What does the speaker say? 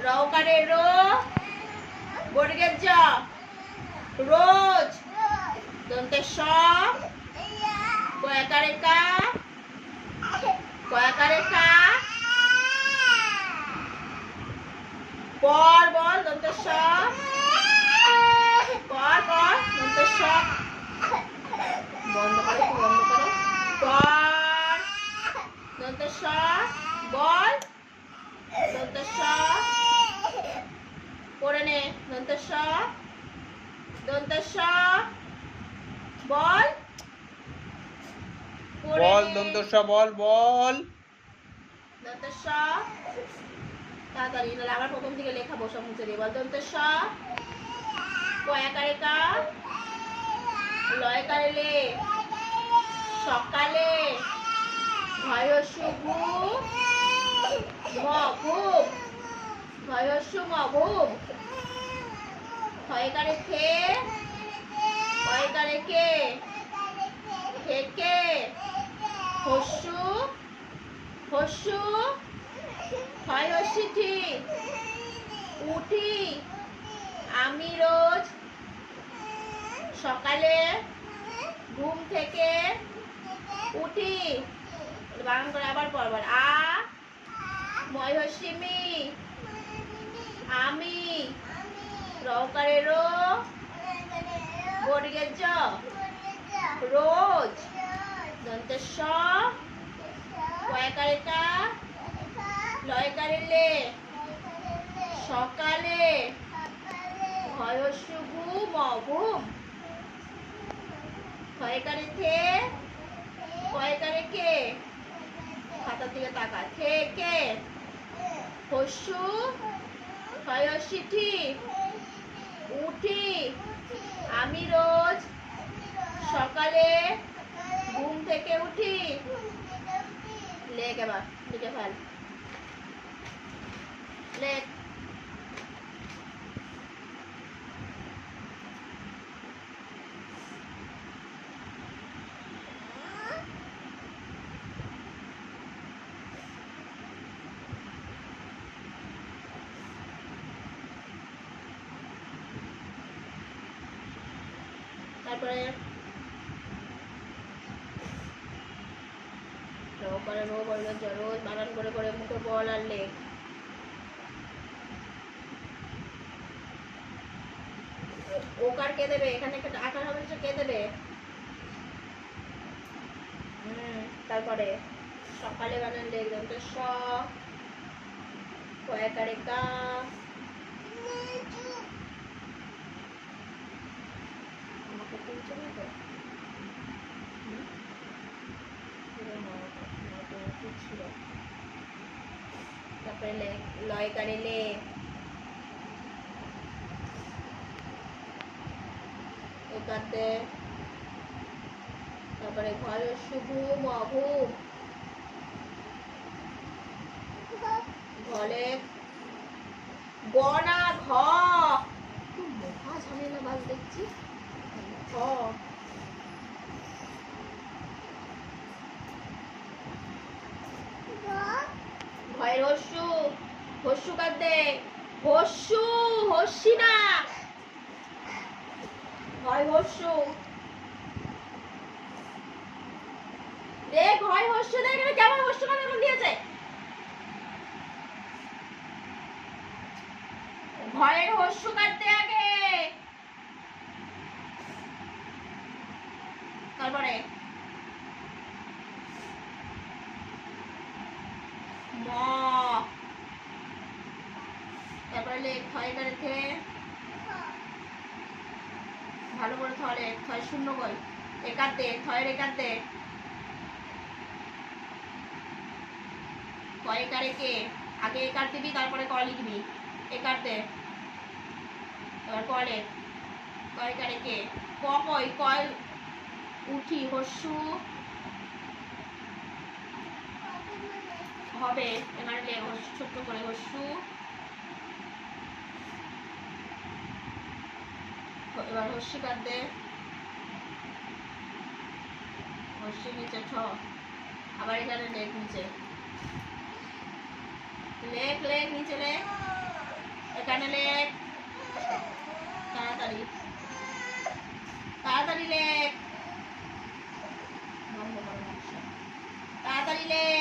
রওকারে rho, বর্গের জ, রোজ। দন্তের স, কয়াকারে কা, কয়াকারে কা। পর বল, দন্তের স, পর পর, দন্তের স। বন্ধ করো, বন্ধ করো। পর, দন্তের স, বল, দন্তের স। পড়ে নে, দন্তের স, দন্তের স, বল, বল দন্তের স, বল বল। দন্তের স, তাড়াতাড়ি, নাহলে আবার প্রথম থেকে লেখা বসা মুছে দিয়ে। বল দন্তের স, কয়াকারে কা, লয়কারে লে, সকালে, ভয়স্যু ভূ, ম ভূম, ভয়স্যু ম ভূম। ক্ষয়কারে খে, কয়কারে কে, খেকে, হস্যু, হস্যু, ক্ষয়স্যি ঠি, উঠি, আমি রোজ সকালে ঘুম থেকে উঠি। বানান করে আবার পরবার। আ ময়হস্যিমি, আমি, রওকারে রো, বর্গের জ, রোজ। দন্তের স, কয়াকারে কা, লয়কারে লে, সকালে, ভয়স্যু ভূ, ম ভূম। ক্ষয়কারে থে, কয়কারে কে, খাতার দিকে তাকা, থেকে, হস্যু, ক্ষয়স্যি ঠি, উঠি, আমি রোজ সকালে ঘুম থেকে উঠি। লেখ এবার, লিখে ফেল, লেখ। তারপরে রোকারে রো, বর্গের জ, রোজ। বানান করে করে মুখে বল আর লেখ। ওকার কে দেবে? এখানে একটা আকার হবে, কে দেবে? তারপরে সকালে বানান লেখ। দন্তের স, কয়াকারে কা, আমাকে তুলছে না তো? তারপরে লেখ, লয়কারে লে, একাতে। তারপরে ভয়স্যু ভূ, ম ভূম, ঘলে গ না, ঘ। মহা ঝামেলা বাজ দেখছি। ঘ, ভয়ের হস্যু, হস্যু কাঁদে, হস্যু, হস্যি না, ভয় হস্যু। দেখ হয় হস্যু, দেখ এটা কেমন হস্যু কাঁদে এখন দিয়েছে। ভয়ের হস্যু কাটতে আগে, তারপরে ম, তারপরে লেখ, ক্ষয় করে থে, ভালো করে থলে, ক্ষয় শূন্য কই, একাতে, ক্ষয়ের একাতে, কয় একারে কে, আগে একার দিবি তারপরে ক লিখবি, একাতে। এবার ক লেখ, কয় একারে কে, ক কই, কয় উঠি, হস্যু হবে, এবার লেখ ছোট্ট করে, হস্যু। এবার হস্যি কাট দে, হস্যি নিচে ছ, আবার এখানে লেখ নিচে, লেখ লেখ নিচে লেখ। এখানে লেখ, তাড়াতাড়ি তাড়াতাড়ি লেখ, তাড়াতাড়ি লেখ।